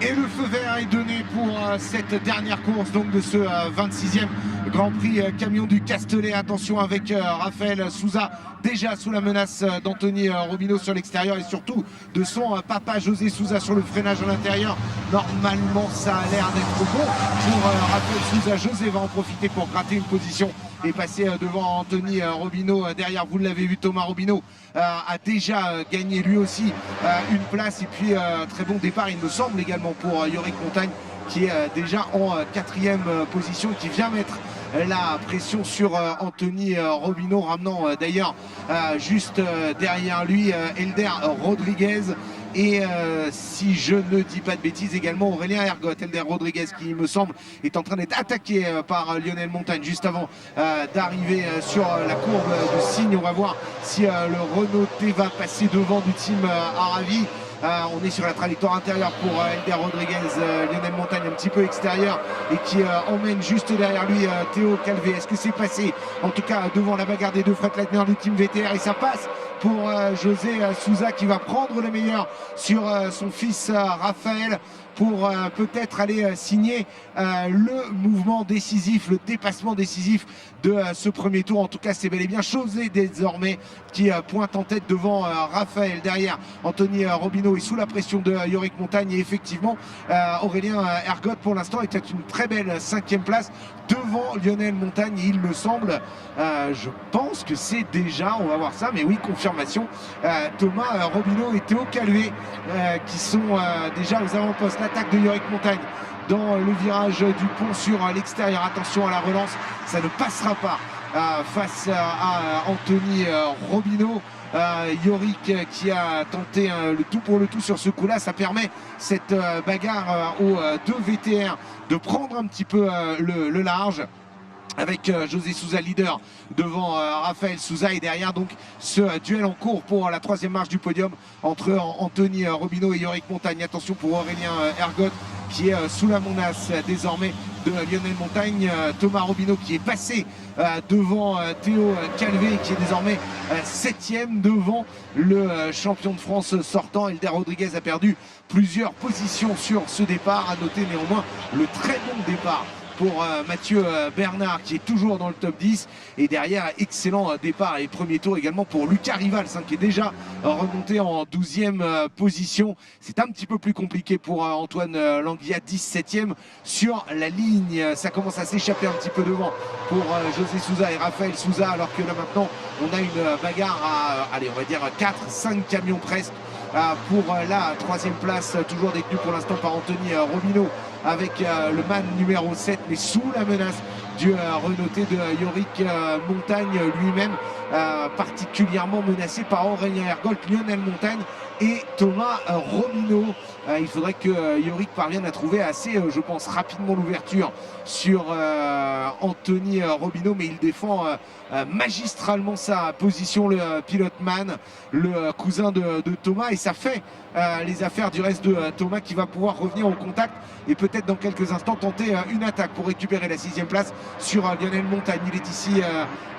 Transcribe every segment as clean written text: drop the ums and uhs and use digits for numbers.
Et le feu vert est donné pour cette dernière course donc de ce 26e Grand Prix camion du Castellet. Attention avec Raphaël Souza, déjà sous la menace d'Anthony Robinot sur l'extérieur et surtout de son papa José Souza sur le freinage à l'intérieur. Normalement ça a l'air d'être bon pour Raphaël Souza. José va en profiter pour gratter une position et passer devant Anthony Robinot. Derrière, vous l'avez vu, Thomas Robinot a déjà gagné lui aussi une place. Et puis très bon départ il me semble également pour Yorick Montagne qui est déjà en 4e position, qui vient mettre la pression sur Anthony Robinot, ramenant d'ailleurs juste derrière lui Elder Rodriguez. Et si je ne dis pas de bêtises, également Aurélien Ergot. Elder Rodriguez qui, il me semble, est en train d'être attaqué par Lionel Montagne juste avant d'arriver sur la courbe de Signe. On va voir si le Renaultais va passer devant du team Aravi. On est sur la trajectoire intérieure pour Elder Rodriguez, Lionel Montagne un petit peu extérieur et qui emmène juste derrière lui Théo Calvé. Est-ce que c'est passé? En tout cas devant la bagarre des deux Fred Leitner du team VTR, et ça passe pour José Souza qui va prendre le meilleur sur son fils Raphaël pour peut-être aller signer le mouvement décisif, le dépassement décisif de ce premier tour. En tout cas, c'est bel et bien José désormais qui pointe en tête devant Raphaël. Derrière, Anthony Robinot est sous la pression de Yorick Montagne et effectivement, Aurélien Ergot pour l'instant est à une très belle 5e place devant Lionel Montagne. Il me semble, je pense que c'est déjà, on va voir ça, mais oui, confirmation, Thomas Robinot et Théo Calvé qui sont déjà aux avant-postes. L'attaque de Yorick Montagne dans le virage du pont sur l'extérieur. Attention à la relance, ça ne passera pas face à Anthony Robinot. Yorick qui a tenté le tout pour le tout sur ce coup-là. Ça permet cette bagarre aux deux VTR de prendre un petit peu le large, avec José Souza leader devant Raphaël Souza, et derrière donc ce duel en cours pour la 3e marche du podium entre Anthony Robinot et Yorick Montagne. Attention pour Aurélien Ergot qui est sous la menace désormais de Lionel Montagne. Thomas Robinot qui est passé devant Théo Calvé qui est désormais 7e devant le champion de France sortant. Elder Rodriguez a perdu plusieurs positions sur ce départ. À noter néanmoins le très bon départ pour Mathieu Bernard qui est toujours dans le top 10, et derrière excellent départ et premier tour également pour Lucas Rivals qui est déjà remonté en 12e position. C'est un petit peu plus compliqué pour Antoine Languilla, 17e sur la ligne. Ça commence à s'échapper un petit peu devant pour José Souza et Raphaël Souza, alors que là maintenant on a une bagarre à, allez, on va dire 4-5 camions presque pour la 3e place, toujours détenue pour l'instant par Anthony Robinot avec le man numéro 7, mais sous la menace du Renaultais de Yorick Montagne lui-même, particulièrement menacé par Aurélien Ergot, Lionel Montagne et Thomas Robinot. Il faudrait que Yorick parvienne à trouver assez, je pense, rapidement l'ouverture sur Anthony Robinot, mais il défend magistralement sa position, le pilote-man, le cousin de Thomas, et ça fait les affaires du reste de Thomas qui va pouvoir revenir au contact et peut-être dans quelques instants tenter une attaque pour récupérer la 6e place sur Lionel Montagne. Il est ici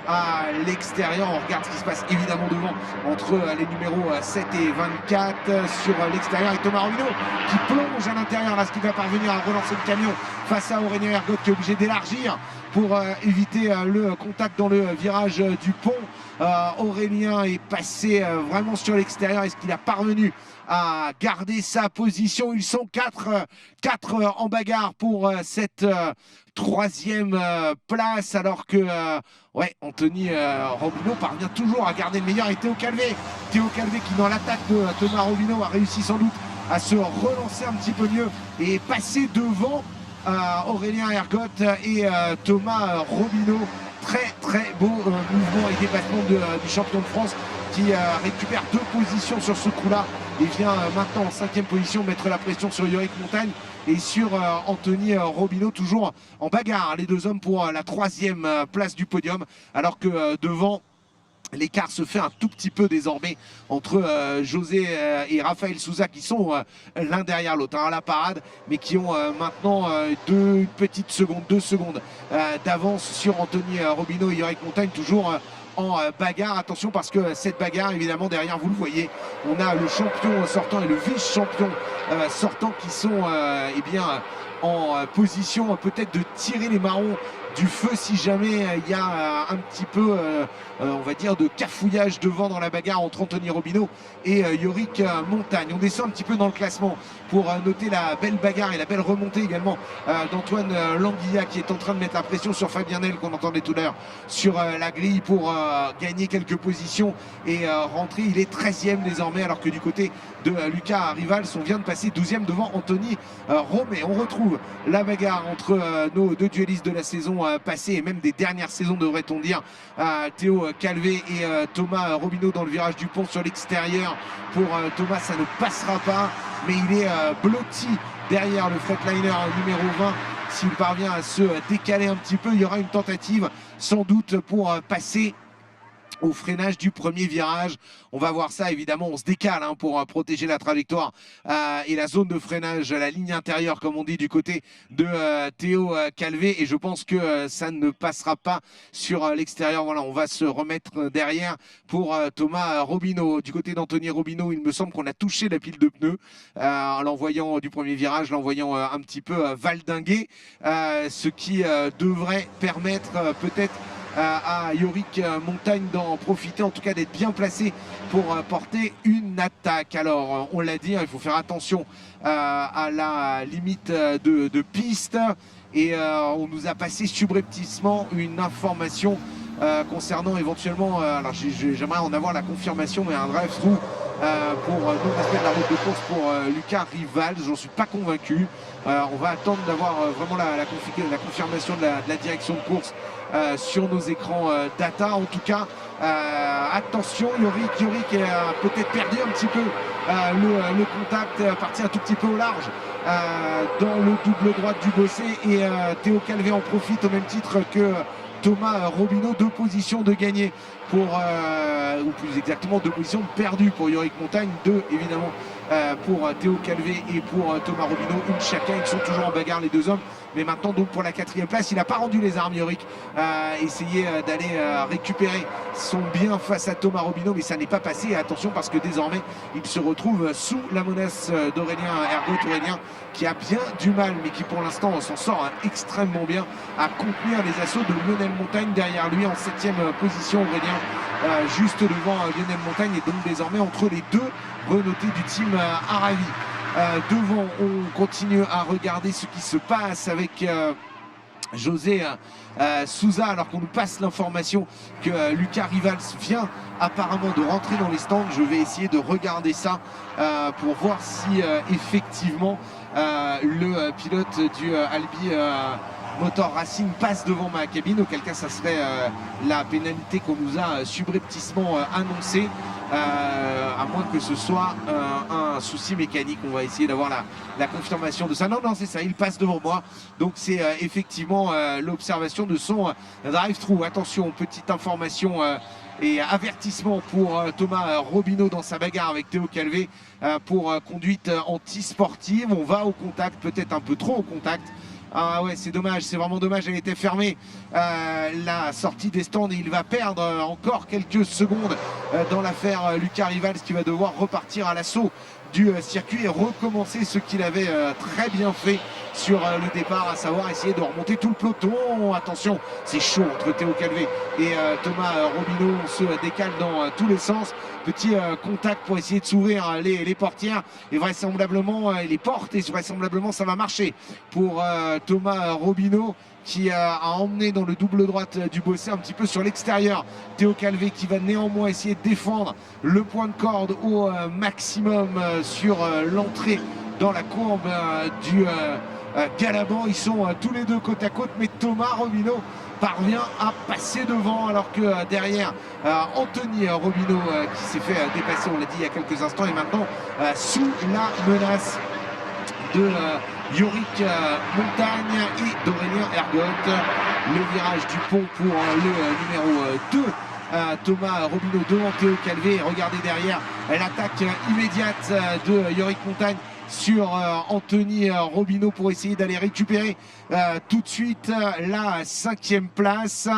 à l'extérieur. On regarde ce qui se passe évidemment devant entre les numéros 7 et 24 sur l'extérieur, et Thomas Robinot qui plonge à l'intérieur. Là, ce qui va parvenir à relancer le camion face à Aurélien Ergot qui est obligé d'élargir pour éviter le contact dans le virage du pont. Aurélien est passé vraiment sur l'extérieur. Est-ce qu'il a parvenu à garder sa position? Ils sont 4 en bagarre pour cette 3e place, alors que ouais, Anthony Robinot parvient toujours à garder le meilleur, et Théo Calvé qui dans l'attaque de Thomas Robinot a réussi sans doute à se relancer un petit peu mieux et passer devant Aurélien Ergot et Thomas Robinot. Très beau mouvement et dépassement du champion de France qui récupère 2 positions sur ce coup-là et vient maintenant en 5e position mettre la pression sur Yorick Montagne et sur Anthony Robinot, toujours en bagarre les deux hommes pour la 3e place du podium, alors que devant, l'écart se fait un tout petit peu désormais entre José et Raphaël Souza qui sont l'un derrière l'autre à la parade, mais qui ont maintenant 2 secondes d'avance sur Anthony Robinot et Yorick Montagne, toujours en bagarre. Attention parce que cette bagarre, évidemment, derrière, vous le voyez, on a le champion sortant et le vice-champion sortant qui sont eh bien, en position peut-être de tirer les marrons du feu si jamais il y a un petit peu, on va dire, de cafouillage devant dans la bagarre entre Anthony Robinot et Yorick Montagne. On descend un petit peu dans le classement pour noter la belle bagarre et la belle remontée également d'Antoine Languilla qui est en train de mettre la pression sur Fabien Nel qu'on entendait tout à l'heure sur la grille pour gagner quelques positions et rentrer. Il est 13e désormais alors que du côté de Lucas Rivals, on vient de passer 12e devant Anthony Romé. On retrouve la bagarre entre nos deux duellistes de la saison passée et même des dernières saisons devrait-on dire, Théo Calvé et Thomas Robinot dans le virage du pont sur l'extérieur. Pour Thomas, ça ne passera pas, mais il est blotti derrière le fretliner numéro 20. S'il parvient à se décaler un petit peu, il y aura une tentative sans doute pour passer au freinage du premier virage. On va voir ça évidemment, on se décale pour protéger la trajectoire et la zone de freinage, la ligne intérieure comme on dit du côté de Théo Calvé, et je pense que ça ne passera pas sur l'extérieur. Voilà, on va se remettre derrière pour Thomas Robinot. Du côté d'Anthony Robinot, il me semble qu'on a touché la pile de pneus en l'envoyant du premier virage, l'envoyant un petit peu valdinguer, ce qui devrait permettre peut-être à Yorick Montagne d'en profiter, en tout cas d'être bien placé pour porter une attaque. Alors on l'a dit, il faut faire attention à la limite de piste, et on nous a passé subrepticement une information concernant éventuellement, alors j'aimerais en avoir la confirmation, mais un drive-through pour non-respect de la route de course pour Lucas Rivals. J'en suis pas convaincu. On va attendre d'avoir vraiment la confirmation de la direction de course sur nos écrans data. En tout cas, attention, Yorick a peut-être perdu un petit peu le contact, parti un tout petit peu au large dans le double droite du Bossé, et Théo Calvé en profite au même titre que Thomas Robinot. 2 positions de gagné pour, ou plus exactement 2 positions perdues pour Yorick Montagne, 2 évidemment pour Théo Calvé et pour Thomas Robinot, une chacun. Ils sont toujours en bagarre les 2 hommes, mais maintenant donc pour la 4e place, il n'a pas rendu les armes Yorick, essayé d'aller récupérer son bien face à Thomas Robinot, mais ça n'est pas passé. Et attention parce que désormais il se retrouve sous la menace d'Aurélien Ergotte. Aurélien qui a bien du mal, mais qui pour l'instant s'en sort extrêmement bien à contenir les assauts de Lionel Montagne derrière lui en 7e position. Aurélien juste devant Lionel Montagne, et donc désormais entre les deux renotés du team Aravi. Devant, on continue à regarder ce qui se passe avec José Souza, alors qu'on nous passe l'information que Lucas Rivals vient apparemment de rentrer dans les stands. Je vais essayer de regarder ça pour voir si effectivement le pilote du Albi Motor Racing passe devant ma cabine, auquel cas ça serait la pénalité qu'on nous a subrepticement annoncée, à moins que ce soit un souci mécanique. On va essayer d'avoir la confirmation de ça. Non, c'est ça, il passe devant moi, donc c'est effectivement l'observation de son drive-through. Attention, petite information et avertissement pour Thomas Robinot dans sa bagarre avec Théo Calvé pour conduite antisportive. On va au contact, peut-être un peu trop au contact. Ah ouais, c'est dommage, c'est vraiment dommage, elle était fermée la sortie des stands, et il va perdre encore quelques secondes dans l'affaire Lucas Rivals, qui va devoir repartir à l'assaut du circuit et recommencer ce qu'il avait très bien fait sur le départ, à savoir essayer de remonter tout le peloton. Attention, c'est chaud entre Théo Calvé et Thomas Robinot, on se décale dans tous les sens. Petit contact pour essayer de s'ouvrir les portières, et vraisemblablement les portes, et vraisemblablement ça va marcher pour Thomas Robinot, qui a emmené dans le double droite du Bossé un petit peu sur l'extérieur Théo Calvé, qui va néanmoins essayer de défendre le point de corde au maximum sur l'entrée dans la courbe du Galaban. Ils sont tous les deux côte à côte, mais Thomas Robinot parvient à passer devant, alors que derrière Anthony Robinot qui s'est fait dépasser, on l'a dit il y a quelques instants, et maintenant sous la menace de Yorick Montagne et d'Aurélien Ergotte. Le virage du pont pour le numéro 2, Thomas Robinot devant Théo Calvé. Regardez derrière l'attaque immédiate de Yorick Montagne. sur Anthony Robineau pour essayer d'aller récupérer tout de suite la 5e place.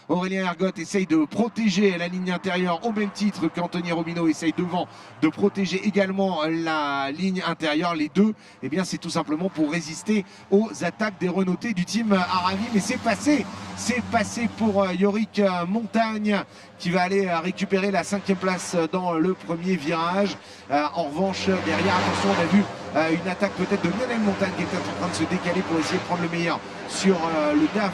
Aurélien Ergot essaye de protéger la ligne intérieure au même titre qu'Anthony Robineau essaye devant de protéger également la ligne intérieure. Les deux, eh bien, c'est tout simplement pour résister aux attaques des Renaultais du team Aravi. Mais c'est passé pour Yorick Montagne qui va aller récupérer la 5e place dans le premier virage. En revanche, derrière, attention, on a vu une attaque peut-être de Lionel Montagne qui était en train de se décaler pour essayer de prendre le meilleur sur le DAF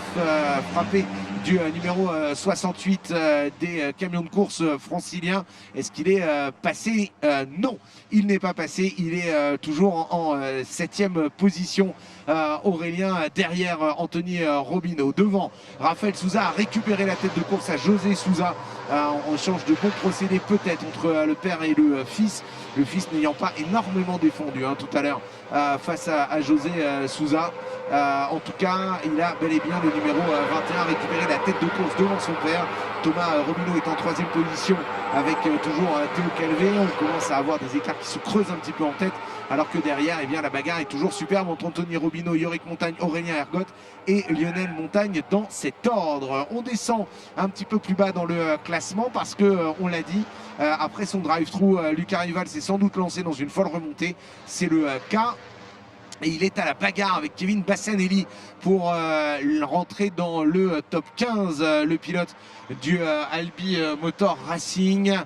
frappé du numéro 68 des camions de course franciliens. Est-ce qu'il est passé? Non, il n'est pas passé. Il est toujours en 7e position. Aurélien derrière Anthony Robineau. Devant, Raphaël Souza a récupéré la tête de course à José Souza. On change de bon procédé peut-être entre le père et le fils. Le fils n'ayant pas énormément défendu tout à l'heure face à José Souza. En tout cas, il a bel et bien le numéro 21 récupéré la tête de course devant son père. Thomas Robineau est en 3e position avec toujours Théo Calvé. On commence à avoir des écarts qui se creusent un petit peu en tête, alors que derrière, eh bien, la bagarre est toujours superbe entre Anthony Robineau, Yorick Montagne, Aurélien Ergot et Lionel Montagne dans cet ordre. On descend un petit peu plus bas dans le classement parce que, on l'a dit, après son drive-through, Lucas Rival s'est sans doute lancé dans une folle remontée. C'est le cas. Et il est à la bagarre avec Kevin Bassanelli pour rentrer dans le top 15, le pilote du Albi Motor Racing.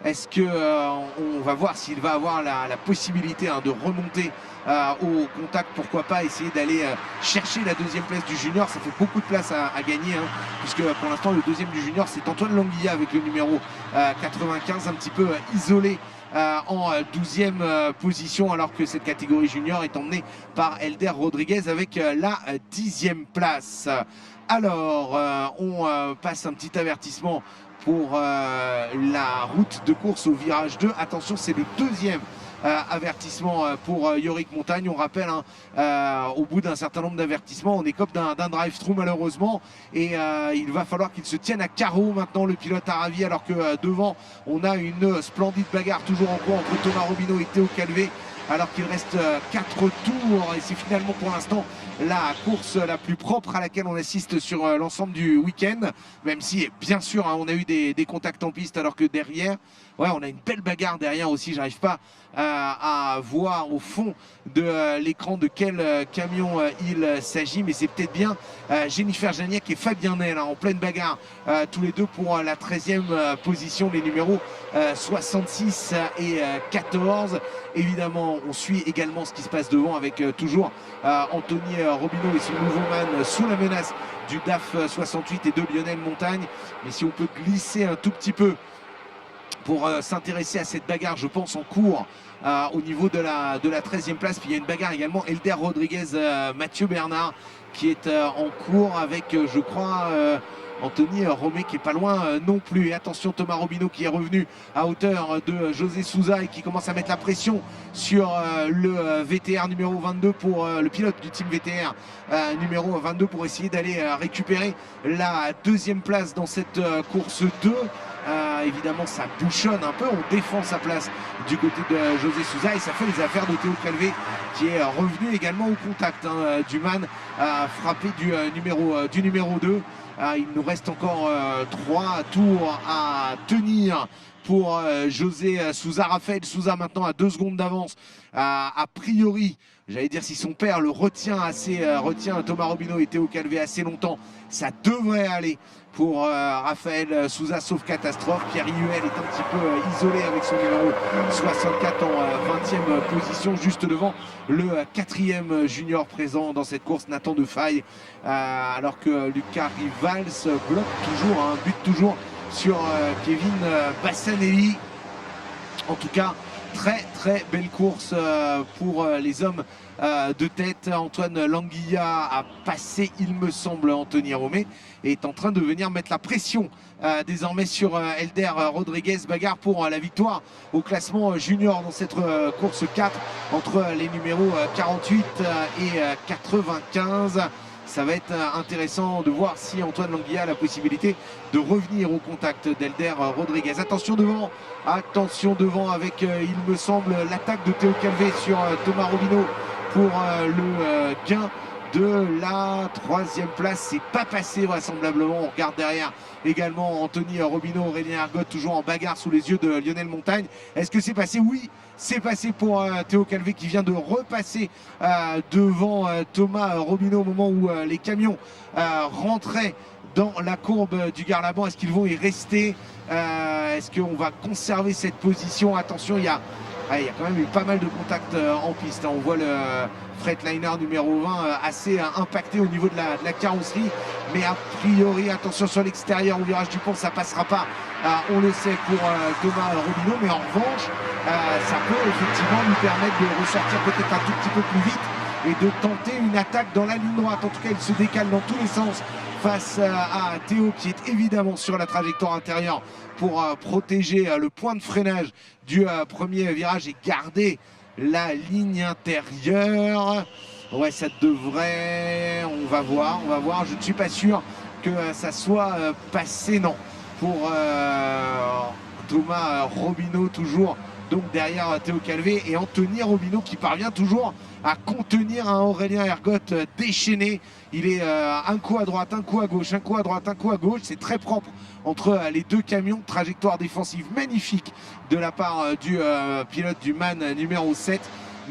Est-ce que on va voir s'il va avoir la possibilité de remonter au contact, pourquoi pas essayer d'aller chercher la 2e place du junior. Ça fait beaucoup de place à gagner, puisque pour l'instant le 2e du junior c'est Antoine Languilla avec le numéro 95, un petit peu isolé en 12e position, alors que cette catégorie junior est emmenée par Elder Rodriguez avec la 10e place. Alors on passe un petit avertissement pour la route de course au virage 2. Attention, c'est le 2e avertissement pour Yorick Montagne. On rappelle, au bout d'un certain nombre d'avertissements, on écope d'un drive-through malheureusement, et il va falloir qu'il se tienne à carreau maintenant, le pilote Aravi, alors que devant on a une splendide bagarre toujours en cours entre Thomas Robineau et Théo Calvé, alors qu'il reste 4 tours, et c'est finalement pour l'instant la course la plus propre à laquelle on assiste sur l'ensemble du week-end, même si bien sûr on a eu des contacts en piste, alors que derrière, on a une belle bagarre derrière aussi. J'arrive pas à voir au fond de l'écran de quel camion il s'agit, mais c'est peut-être bien Jennifer Janiac et Fabien Nel en pleine bagarre, tous les deux pour la 13e position, les numéros 66 et 14. Évidemment, on suit également ce qui se passe devant avec toujours Anthony Robineau et son nouveau man sous la menace du DAF 68 et de Lionel Montagne. Mais si on peut glisser un tout petit peu pour s'intéresser à cette bagarre, je pense, en cours au niveau de la 13e place. Puis il y a une bagarre également, Elder Rodriguez, Mathieu Bernard, qui est en cours avec, je crois, Anthony Romé qui est pas loin non plus. Et attention, Thomas Robineau qui est revenu à hauteur de José Souza et qui commence à mettre la pression sur le VTR numéro 22 pour le pilote du team VTR numéro 22 pour essayer d'aller récupérer la 2e place dans cette course 2. Évidemment, ça bouchonne un peu, on défend sa place du côté de José Souza, et ça fait les affaires de Théo Calvé qui est revenu également au contact du man frappé du numéro 2. Il nous reste encore 3 tours à tenir pour José Souza. Raphaël Souza maintenant à 2 secondes d'avance. A priori, j'allais dire, si son père le retient Thomas Robineau et Théo Calvé assez longtemps, ça devrait aller pour Raphaël Souza, sauf catastrophe. Pierre Iuel est un petit peu isolé avec son numéro 64 en 20e position, juste devant le 4e junior présent dans cette course, Nathan Defaille, alors que Lucas Rivals bloque toujours, bute toujours sur Kevin Bassanelli. En tout cas, très très belle course pour les hommes de tête. Antoine Languilla a passé, il me semble, Anthony Romé, et est en train de venir mettre la pression désormais sur Elder Rodriguez. Bagarre pour la victoire au classement junior dans cette course 4 entre les numéros 48 et 95. ça va être intéressant de voir si Antoine Languilla a la possibilité de revenir au contact d'Elder Rodriguez. Attention devant avec, il me semble, l'attaque de Théo Calvé sur Thomas Robineau pour le gain de la 3e place. C'est pas passé vraisemblablement. On regarde derrière également Anthony Robineau, Aurélien Ergotte toujours en bagarre sous les yeux de Lionel Montagne. Est-ce que c'est passé? Oui, c'est passé pour Théo Calvé qui vient de repasser devant Thomas Robineau au moment où les camions rentraient dans la courbe du Garlaban. Est-ce qu'ils vont y rester? Est-ce qu'on va conserver cette position? Attention, il y a quand même eu pas mal de contacts en piste. On voit le Freightliner numéro 20 assez impacté au niveau de la carrosserie. Mais a priori, attention sur l'extérieur au virage du pont, ça passera pas. On le sait pour Thomas Robineau. Mais en revanche, ça peut effectivement nous permettre de ressortir peut-être un tout petit peu plus vite et de tenter une attaque dans la ligne droite. En tout cas, il se décale dans tous les sens face à Théo qui est évidemment sur la trajectoire intérieure pour protéger le point de freinage du premier virage et garder la ligne intérieure. Ouais, ça devrait... On va voir. Je ne suis pas sûr que ça soit passé, non. Pour Thomas Robineau, toujours donc derrière Théo Calvé, et Anthony Robineau qui parvient toujours à contenir un Aurélien Ergotte déchaîné. Il est un coup à droite, un coup à gauche, un coup à droite, un coup à gauche. C'est très propre entre les deux camions. Trajectoire défensive magnifique de la part du pilote du MAN numéro 7.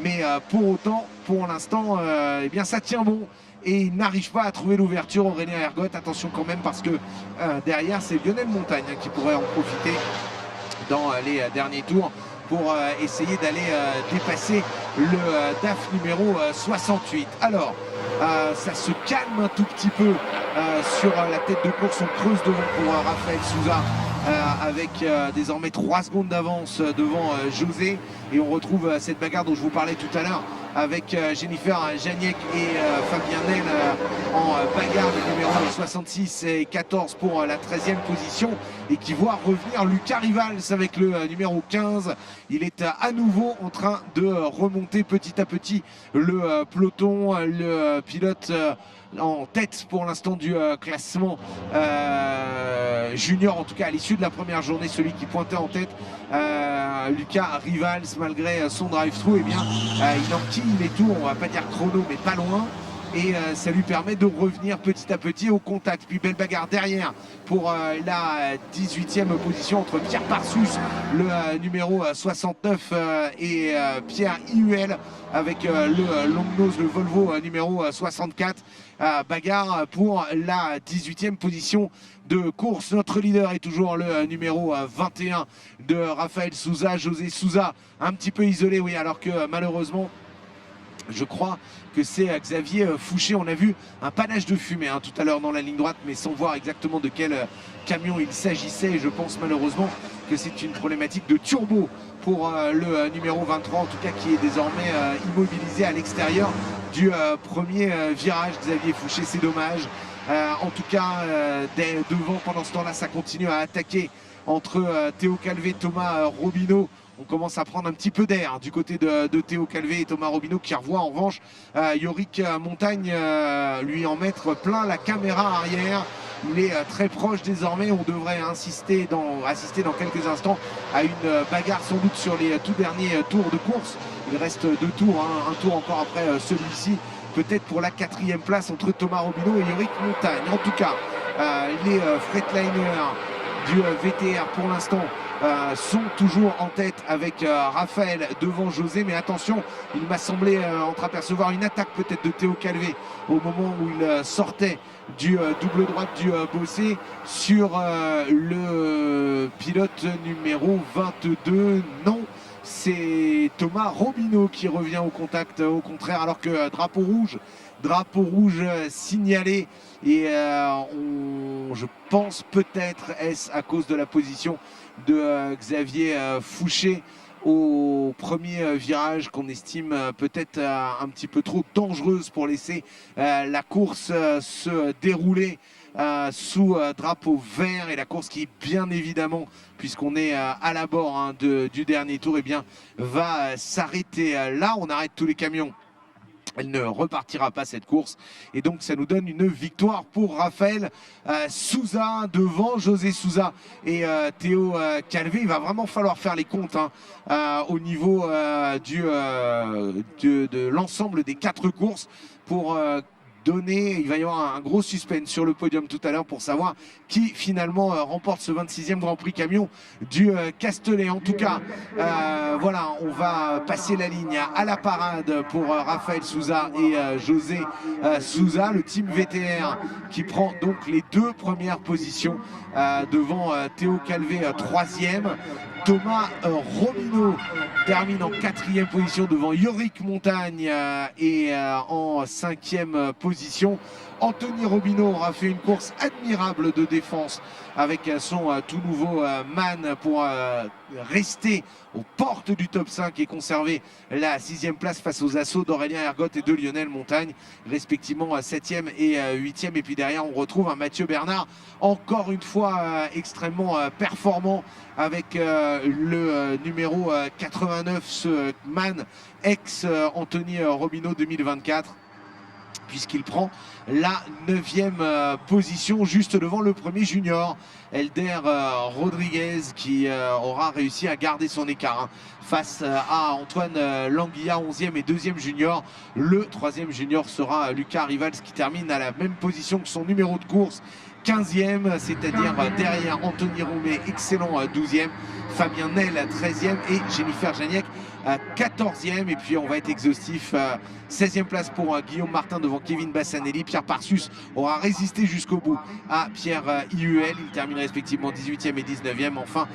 Mais pour autant, pour l'instant, eh bien ça tient bon. Et il n'arrive pas à trouver l'ouverture, Aurélien Ergotte. Attention quand même parce que derrière, c'est Lionel Montagne qui pourrait en profiter dans les derniers tours pour essayer d'aller dépasser le DAF numéro 68. Alors, ça se calme un tout petit peu sur la tête de course. On creuse devant pour Raphaël Souza avec désormais 3 secondes d'avance devant José. Et on retrouve cette bagarre dont je vous parlais tout à l'heure avec Jennifer Janiek et Fabien Nel en bagarre, le numéro 66 et 14 pour la 13e position, et qui voit revenir Lucas Rivals avec le numéro 15. Il est à nouveau en train de remonter petit à petit le peloton. Le pilote en tête pour l'instant du classement junior, en tout cas à l'issue de la première journée, celui qui pointait en tête, Lucas Rivals, malgré son drive-through, eh bien, il enquille les tours, on va pas dire chrono, mais pas loin. Et ça lui permet de revenir petit à petit au contact. Puis belle bagarre derrière pour la 18e position entre Pierre Parsus, le numéro 69, et Pierre Ihuel avec le long nose, le Volvo numéro 64. Bagarre pour la 18e position de course. Notre leader est toujours le numéro 21 de Raphaël Souza, José Souza, un petit peu isolé, oui, alors que malheureusement, je crois que c'est Xavier Fouché. On a vu un panache de fumée tout à l'heure dans la ligne droite, mais sans voir exactement de quel camion il s'agissait. Et je pense malheureusement que c'est une problématique de turbo pour le numéro 23, en tout cas qui est désormais immobilisé à l'extérieur du premier virage. Xavier Fouché, c'est dommage. En tout cas, devant, pendant ce temps-là, ça continue à attaquer entre Théo Calvé, Thomas Robineau. On commence à prendre un petit peu d'air du côté de Théo Calvé et Thomas Robineau, qui revoit en revanche Yorick Montagne lui en mettre plein la caméra arrière. Il est très proche désormais. On devrait assister dans quelques instants à une bagarre sans doute sur les tout derniers tours de course. Il reste 2 tours, un tour encore après celui-ci, peut-être pour la 4e place entre Thomas Robineau et Yorick Montagne. En tout cas, les Freightliner du VTR pour l'instant sont toujours en tête avec Raphaël devant José, mais attention, il m'a semblé entreapercevoir une attaque peut-être de Théo Calvé au moment où il sortait du double droite du Bossé sur le pilote numéro 22. Non, c'est Thomas Robineau qui revient au contact, au contraire, alors que drapeau rouge signalé. Et je pense peut-être est-ce à cause de la position de Xavier Fouché au premier virage, qu'on estime peut-être un petit peu trop dangereuse pour laisser la course se dérouler sous drapeau vert. Et la course qui, bien évidemment, puisqu'on est à l'abord du dernier tour, eh bien, va s'arrêter là. On arrête tous les camions Elle ne repartira pas cette course et donc ça nous donne une victoire pour Raphaël Souza devant José Souza et Théo Calvé. Il va vraiment falloir faire les comptes au niveau de l'ensemble des 4 courses pour il va y avoir un gros suspense sur le podium tout à l'heure pour savoir qui finalement remporte ce 26e Grand Prix camion du Castellet. En tout cas, voilà, on va passer la ligne à la parade pour Raphaël Souza et José Souza, le team VTR qui prend donc les 2 premières positions devant Théo Calvé 3e. Thomas Robineau termine en 4e position devant Yorick Montagne et en 5e position. Anthony Robineau aura fait une course admirable de défense avec son tout nouveau MAN pour rester aux portes du top 5 et conserver la 6e place face aux assauts d'Aurélien Ergotte et de Lionel Montagne, respectivement 7e et 8e. Et puis derrière, on retrouve un Mathieu Bernard, encore une fois extrêmement performant avec le numéro 89, ce MAN ex-Anthony Robineau 2024. Puisqu'il prend la 9e position juste devant le premier junior, Elder Rodriguez, qui aura réussi à garder son écart face à Antoine Languilla, 11e et 2e junior. Le 3e junior sera Lucas Rivals qui termine à la même position que son numéro de course, 15e, c'est-à-dire derrière Anthony Roumet, excellent 12e, Fabien Nel 13e et Jennifer Janiek 14e. Et puis on va être exhaustif, 16e place pour Guillaume Martin devant Kevin Bassanelli. Pierre Parsus aura résisté jusqu'au bout à Pierre IUL, il termine respectivement 18e et 19e. Enfin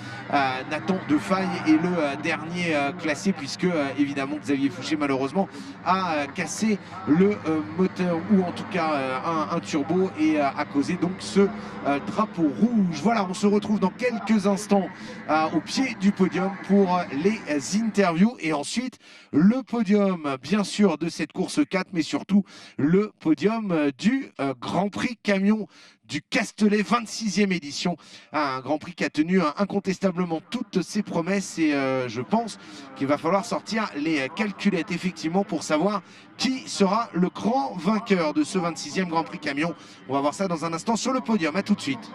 Nathan Defaille est le dernier classé, puisque évidemment Xavier Fouché malheureusement a cassé le moteur, ou en tout cas un turbo, et a causé donc ce drapeau rouge. Voilà, on se retrouve dans quelques instants au pied du podium pour les interviews et ensuite le podium bien sûr de cette course 4, mais surtout le podium du Grand Prix camion du Castellet, 26e édition, un Grand Prix qui a tenu incontestablement toutes ses promesses, et je pense qu'il va falloir sortir les calculettes effectivement pour savoir qui sera le grand vainqueur de ce 26e Grand Prix camion. On va voir ça dans un instant sur le podium. À tout de suite.